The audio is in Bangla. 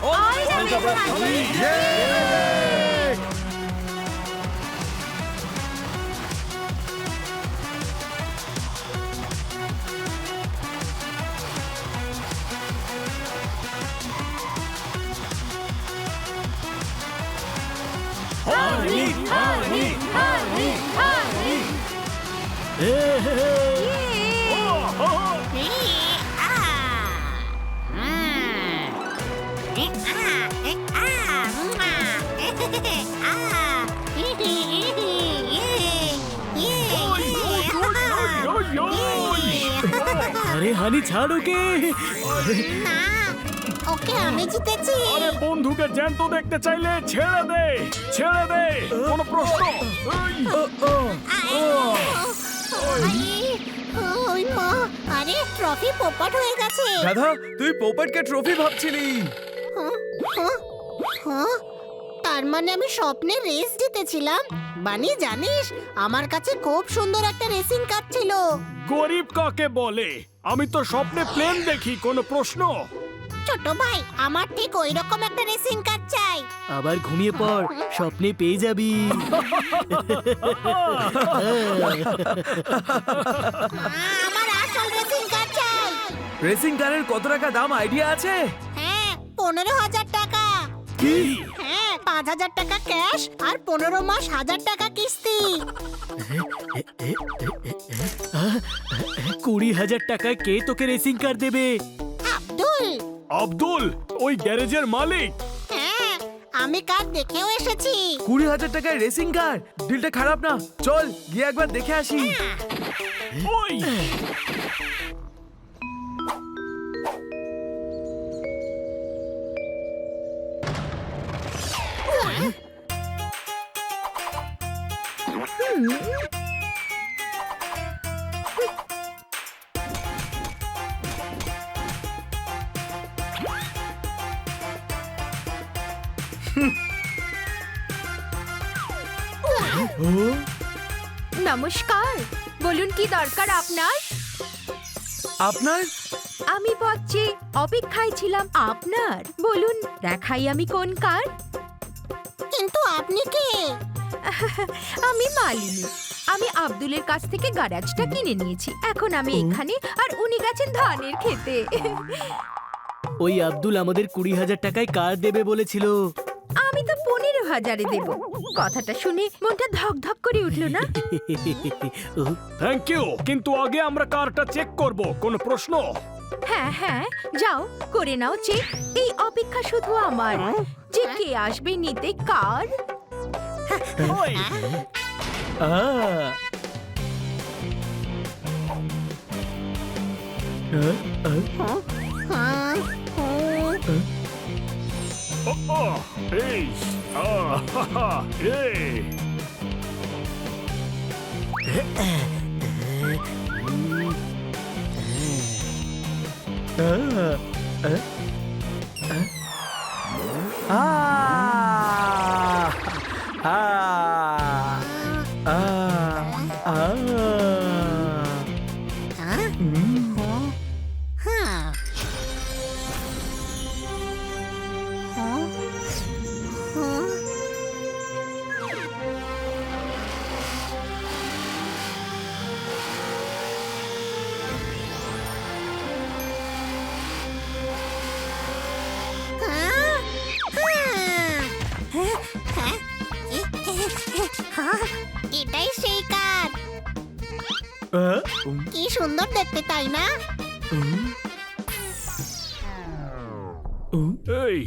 All the best, Honey! Honey, honey, honey, honey! আরে হানি ছাড় ওকে। না, ওকে আমি জিতেছি। আরে বন্ধুকে জ্যান্ত দেখতে চাইলে ছেড়ে দে, ছেড়ে দে, কোনো প্রশ্ন? ওই মা, আরে ট্রফি পোপট হয়ে গেছে। দাদা, তুই পোপটকে ট্রফি ভাবছিলি। হ্যাঁ, হ্যাঁ, হ্যাঁ, তার মানে আমি স্বপ্নে রেস জিতেছিলাম। বানি জানিস, আমার কাছে খুব সুন্দর একটা রেসিং কার ছিল। গরিব কাকে বলে? আমি তো স্বপ্নে প্লেন দেখি, কোনো প্রশ্ন? ছোট ভাই, আমার ঠিক ওই রকম একটা রেসিং কার চাই। আবার ঘুমিয়ে পড়, স্বপ্নে পেয়ে যাবি। আমার আসল রেসিং কার চাই। রেসিং কারের কত টাকা দাম আইডিয়া আছে? হ্যাঁ, 15,000 টাকা। কি? হ্যাঁ, 5,000 টাকা ক্যাশ আর 15 মাস 1,000 টাকা কিস্তি। 20,000 টাকায় কে তোকে রেসিং কার দেবে? আব্দুল। আব্দুল, ওই গ্যারেজের মালিক? হ্যাঁ, আমি কার দেখেও এসেছি। 20,000 টাকায় রেসিং কার? ডিলটা খারাপ না, চল গিয়ে একবার দেখে আসি। ওই নমস্কার, বলুন কি দরকার আপনার? আপনার? আমি ভাবছি অপেক্ষায় ছিলাম আপনার। বলুন, দেখাই আমি কোন কার। কিন্তু আপনি কে? আমি মালিনী। আমি আব্দুলের কাছ থেকে গ্যারেজটা কিনে নিয়েছি। এখন আমি এখানে, আর উনি গেছেন ধানের খেতে। ওই আব্দুল আমাদের 20,000 টাকায় কার দেবে বলেছিল। আমি তো 15,000-এ দেব। কথাটা শুনে মনটা ধক ধক করে উঠলো না? থ্যাংক ইউ, কিন্তু আগে আমরা কারটা চেক করব, কোনো প্রশ্ন? হ্যাঁ হ্যাঁ, যাও করে নাও চেক। এই অপেক্ষা শুধু আমার, যে কে আসবে নিতে কার। ওই হ্যাঁ, এই হা হা এই এটাই সেই কার। কি সুন্দর দেখতে, তাই না? এই